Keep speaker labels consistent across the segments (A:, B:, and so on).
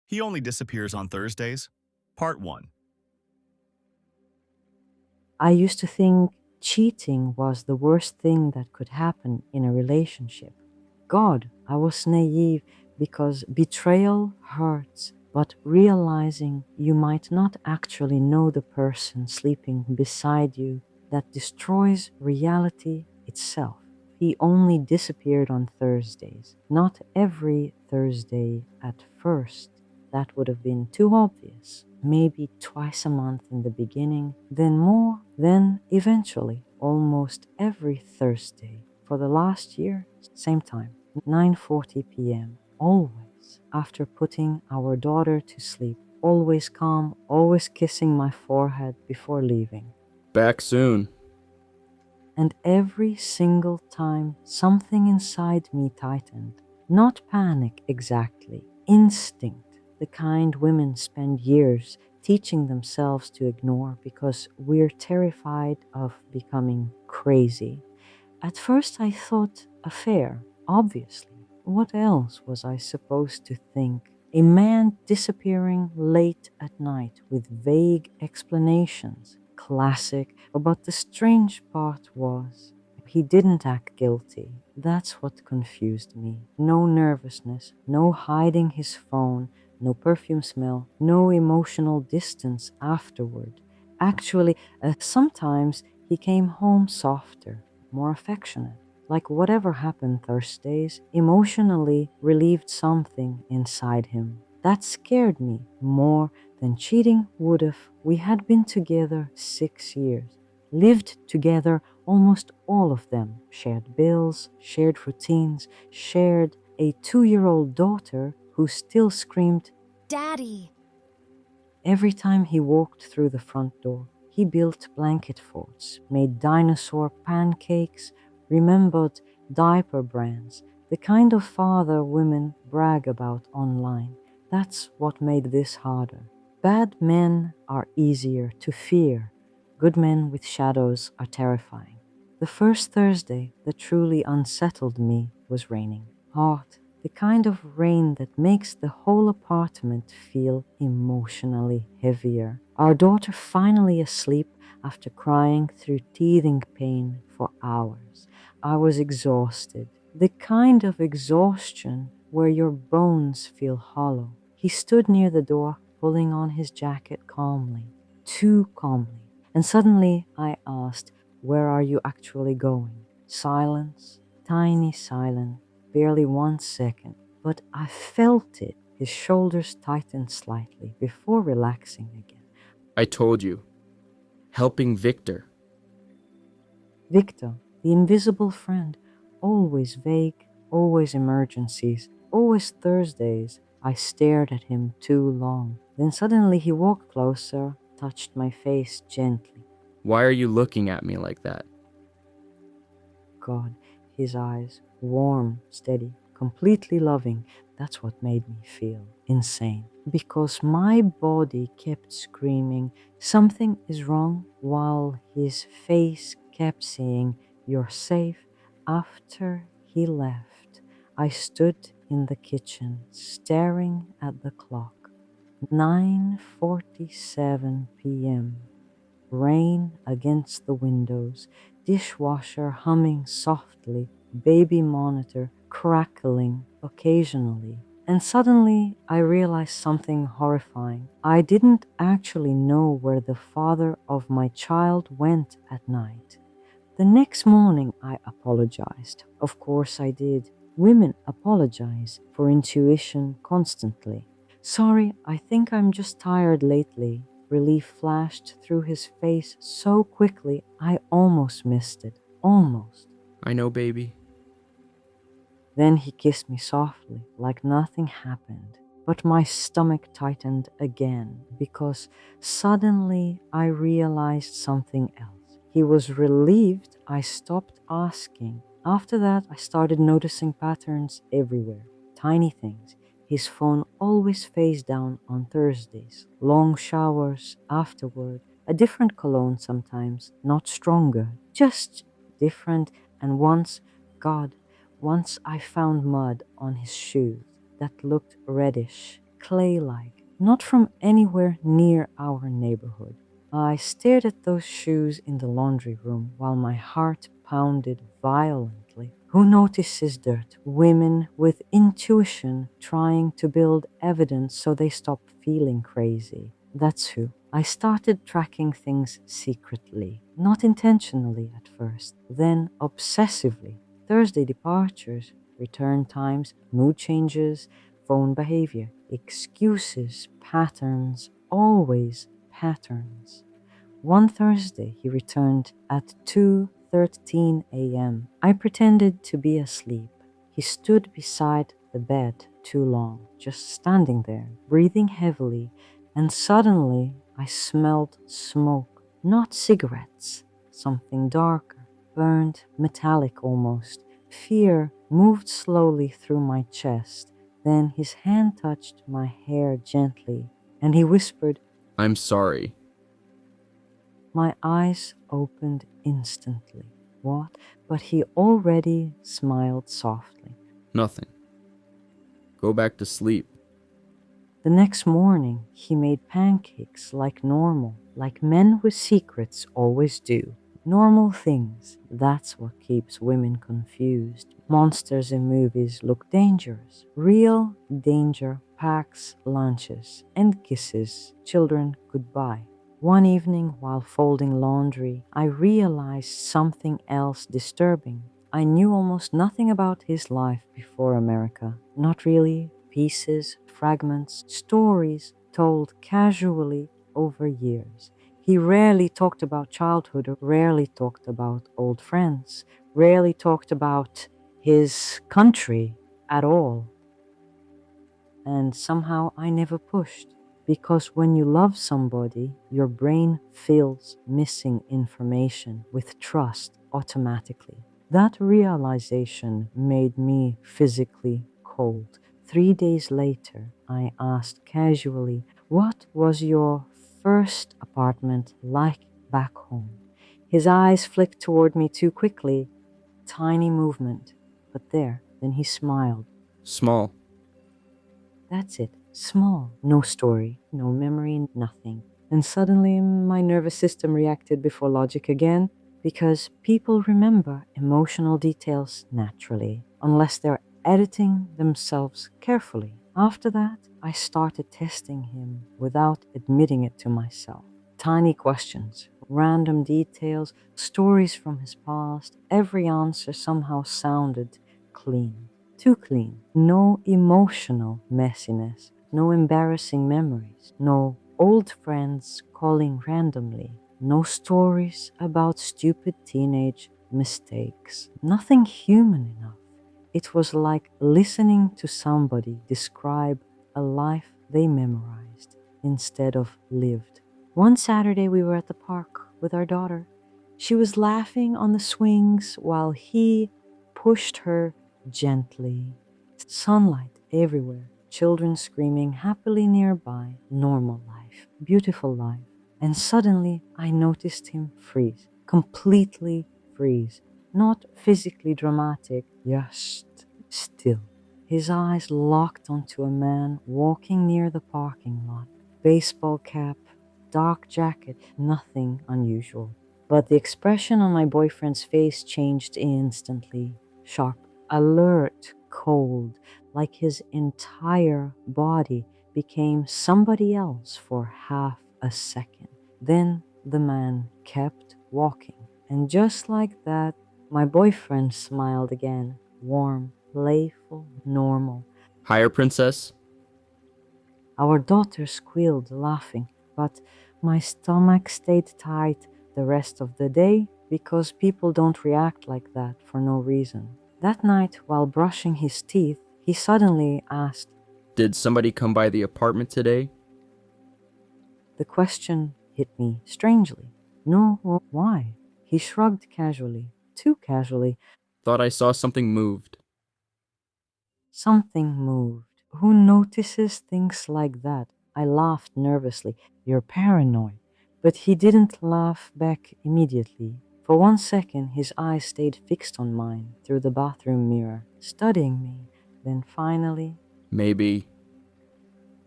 A: He only disappears on Thursdays. Part 1.
B: I used to think cheating was the worst thing that could happen in a relationship. God, I was naive because betrayal hurts, but realizing you might not actually know the person sleeping beside you, that destroys reality itself. He only disappeared on Thursdays, not every Thursday at first. That would have been too obvious. Maybe twice a month in the beginning, then more, then eventually almost every Thursday. For the last year, same time, 9:40 p.m. Always after putting our daughter to sleep. Always calm, always kissing my forehead before leaving.
C: Back soon.
B: And every single time something inside me tightened. Not panic exactly, instinct, the kind women spend years teaching themselves to ignore because we're terrified of becoming crazy. At first I thought affair, obviously. What else was I supposed to think? A man disappearing late at night with vague explanations. Classic, but the strange part was he didn't act guilty. That's what confused me. No nervousness, no hiding his phone, no perfume smell, no emotional distance afterward. Actually, sometimes he came home softer, more affectionate, like whatever happened Thursdays emotionally relieved something inside him. That scared me more than cheating would have. We had been together 6 years, lived together almost all of them, shared bills, shared routines, shared a 2-year-old daughter who still screamed,
D: Daddy!
B: every time he walked through the front door. He built blanket forts, made dinosaur pancakes, remembered diaper brands, the kind of father women brag about online. That's what made this harder. Bad men are easier to fear. Good men with shadows are terrifying. The first Thursday that truly unsettled me was raining. Hard, the kind of rain that makes the whole apartment feel emotionally heavier. Our daughter finally asleep after crying through teething pain for hours. I was exhausted, the kind of exhaustion where your bones feel hollow. He stood near the door, pulling on his jacket calmly, too calmly. And suddenly I asked, where are you actually going? Silence, tiny silence, barely 1 second, but I felt it. His shoulders tightened slightly before relaxing again.
C: I told you. Helping Victor.
B: Victor, the invisible friend, always vague, always emergencies, always Thursdays. I stared at him too long. Then suddenly he walked closer, touched my face gently.
C: Why are you looking at me like that?
B: God, his eyes, warm, steady, completely loving. That's what made me feel insane. Because my body kept screaming, something is wrong, while his face kept saying, you're safe. After he left, I stood in the kitchen, staring at the clock. 9:47 p.m. Rain against the windows, dishwasher humming softly, baby monitor crackling occasionally. And suddenly I realized something horrifying. I didn't actually know where the father of my child went at night. The next morning I apologized. Of course I did. Women apologize for intuition constantly. Sorry, I think I'm just tired lately. Relief flashed through his face so quickly I almost missed it. Almost.
C: I know, baby.
B: Then he kissed me softly, like nothing happened. But my stomach tightened again because suddenly I realized something else. He was relieved I stopped asking. After that, I started noticing patterns everywhere. Tiny things. His phone always face down on Thursdays. Long showers afterward. A different cologne sometimes, not stronger, just different. And once I found mud on his shoes that looked reddish, clay-like, not from anywhere near our neighborhood. I stared at those shoes in the laundry room while my heart pounded violently. Who notices dirt? Women with intuition trying to build evidence so they stop feeling crazy. That's who. I started tracking things secretly, not intentionally at first, then obsessively. Thursday departures, return times, mood changes, phone behavior, excuses, patterns, always patterns. One Thursday he returned at 2:13 a.m. I pretended to be asleep. He stood beside the bed too long, just standing there, breathing heavily, and suddenly I smelled smoke, not cigarettes, something darker, burned, metallic almost. Fear moved slowly through my chest. Then his hand touched my hair gently, and he whispered,
C: I'm sorry.
B: my eyes opened instantly. What? But he already smiled softly.
C: Nothing. Go back to sleep.
B: The next morning, he made pancakes like normal, like men with secrets always do. Normal things. That's what keeps women confused. Monsters in movies look dangerous. Real danger packs lunches and kisses children goodbye. One evening, while folding laundry, I realized something else disturbing. I knew almost nothing about his life before America. Not really. Pieces, fragments, stories told casually over years. He rarely talked about childhood, rarely talked about old friends, rarely talked about his country at all. And somehow I never pushed. Because when you love somebody, your brain fills missing information with trust automatically. That realization made me physically cold. 3 days later, I asked casually, what was your first apartment like back home? His eyes flicked toward me too quickly, tiny movement, but there, then he smiled.
C: Small.
B: That's it. Small. No story, no memory, nothing. And suddenly my nervous system reacted before logic again, because people remember emotional details naturally, unless they're editing themselves carefully. After that, I started testing him without admitting it to myself. Tiny questions, random details, stories from his past. Every answer somehow sounded clean. Too clean. No emotional messiness. No embarrassing memories. No old friends calling randomly. No stories about stupid teenage mistakes. Nothing human enough. It was like listening to somebody describe a life they memorized instead of lived. One Saturday we were at the park with our daughter. She was laughing on the swings while he pushed her gently. Sunlight everywhere, children screaming happily nearby, normal life, beautiful life. And suddenly I noticed him freeze, completely freeze. Not physically dramatic, just still. His eyes locked onto a man walking near the parking lot. Baseball cap, dark jacket, nothing unusual. But the expression on my boyfriend's face changed instantly. Sharp, alert, cold, like his entire body became somebody else for half a second. Then the man kept walking. And just like that, my boyfriend smiled again, warm, playful, normal.
C: Higher, princess?
B: Our daughter squealed, laughing, but my stomach stayed tight the rest of the day because people don't react like that for no reason. That night, while brushing his teeth, he suddenly asked.
C: Did somebody come by the apartment today?
B: The question hit me strangely. No, why? He shrugged casually, too casually.
C: Thought I saw something moved.
B: Something moved. Who notices things like that? I laughed nervously. You're paranoid. But he didn't laugh back immediately. For 1 second, his eyes stayed fixed on mine through the bathroom mirror, studying me. Then finally,
C: Maybe.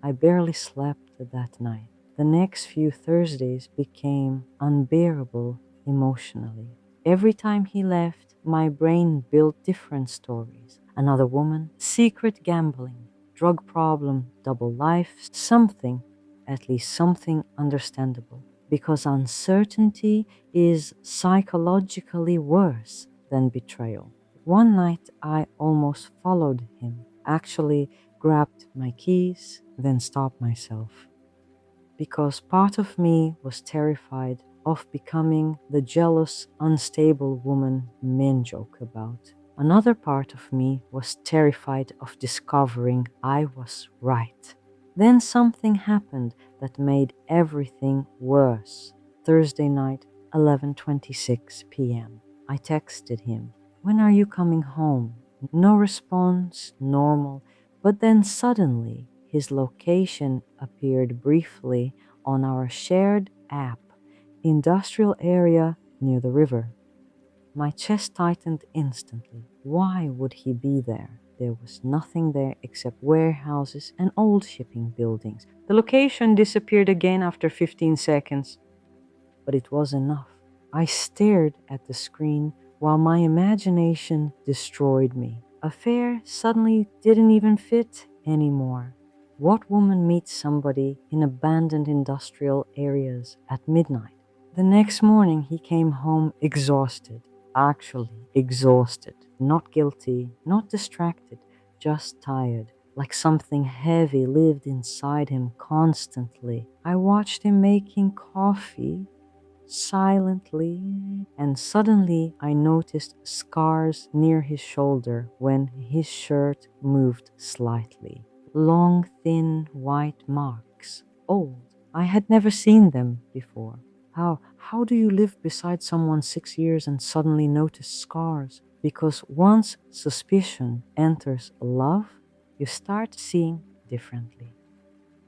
B: I barely slept that night. The next few Thursdays became unbearable emotionally. Every time he left, my brain built different stories. Another woman, secret gambling, drug problem, double life, something, at least something understandable. Because uncertainty is psychologically worse than betrayal. One night I almost followed him, actually grabbed my keys, then stopped myself. Because part of me was terrified of becoming the jealous, unstable woman men joke about. Another part of me was terrified of discovering I was right. Then something happened that made everything worse. Thursday night, 11:26 p.m. I texted him, "When are you coming home?" No response, normal, but then suddenly his location appeared briefly on our shared app, industrial area near the river. My chest tightened instantly. Why would he be there? There was nothing there except warehouses and old shipping buildings. The location disappeared again after 15 seconds, but it was enough. I stared at the screen while my imagination destroyed me. Affair suddenly didn't even fit anymore. What woman meets somebody in abandoned industrial areas at midnight? The next morning he came home exhausted. Actually exhausted. Not guilty, not distracted, just tired. Like something heavy lived inside him constantly. I watched him making coffee silently, and suddenly I noticed scars near his shoulder when his shirt moved slightly. Long, thin, white marks. Old. I had never seen them before. How do you live beside someone 6 years and suddenly notice scars? Because once suspicion enters love, you start seeing differently.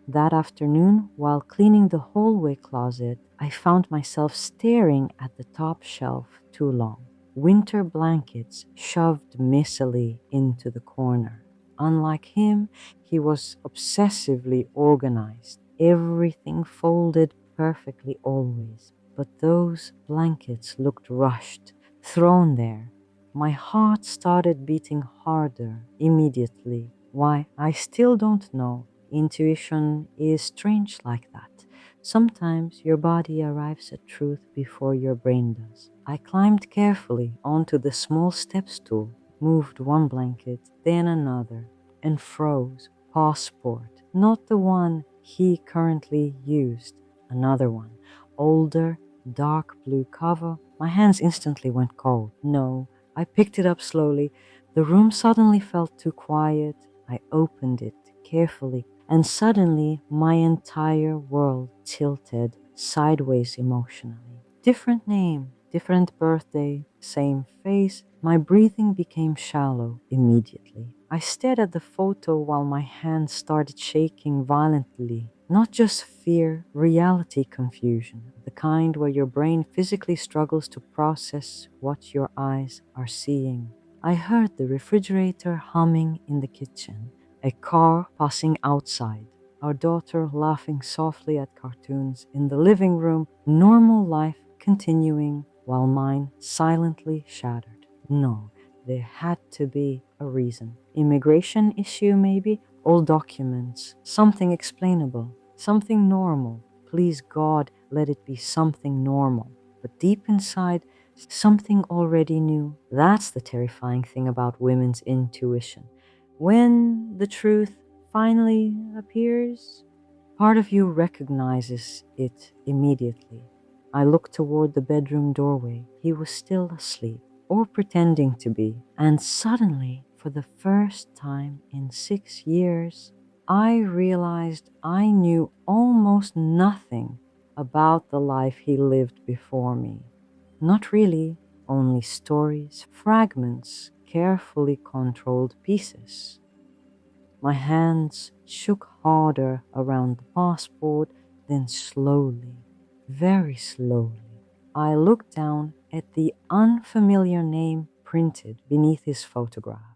B: That afternoon, while cleaning the hallway closet, I found myself staring at the top shelf too long. Winter blankets shoved messily into the corner. Unlike him, he was obsessively organized, everything folded perfectly always. But those blankets looked rushed, thrown there. My heart started beating harder immediately. Why, I still don't know. Intuition is strange like that. Sometimes your body arrives at truth before your brain does. I climbed carefully onto the small step stool, moved one blanket, then another, and froze. Passport, not the one he currently used, another one, older, dark blue cover. My hands instantly went cold. No, I picked it up slowly. The room suddenly felt too quiet. I opened it carefully, and suddenly my entire world tilted sideways emotionally. Different name, different birthday, same face. My breathing became shallow immediately. I stared at the photo while my hands started shaking violently. Not just fear, reality confusion, the kind where your brain physically struggles to process what your eyes are seeing. I heard the refrigerator humming in the kitchen, a car passing outside, our daughter laughing softly at cartoons in the living room, normal life continuing while mine silently shattered. No, there had to be a reason. Immigration issue, maybe? Old documents, something explainable, something normal. Please, God, let it be something normal. But deep inside, something already new. That's the terrifying thing about women's intuition. When the truth finally appears, part of you recognizes it immediately. I looked toward the bedroom doorway. He was still asleep, or pretending to be, and suddenly, for the first time in 6 years, I realized I knew almost nothing about the life he lived before me. Not really, only stories, fragments, carefully controlled pieces. My hands shook harder around the passport, then slowly, very slowly, I looked down at the unfamiliar name printed beneath his photograph.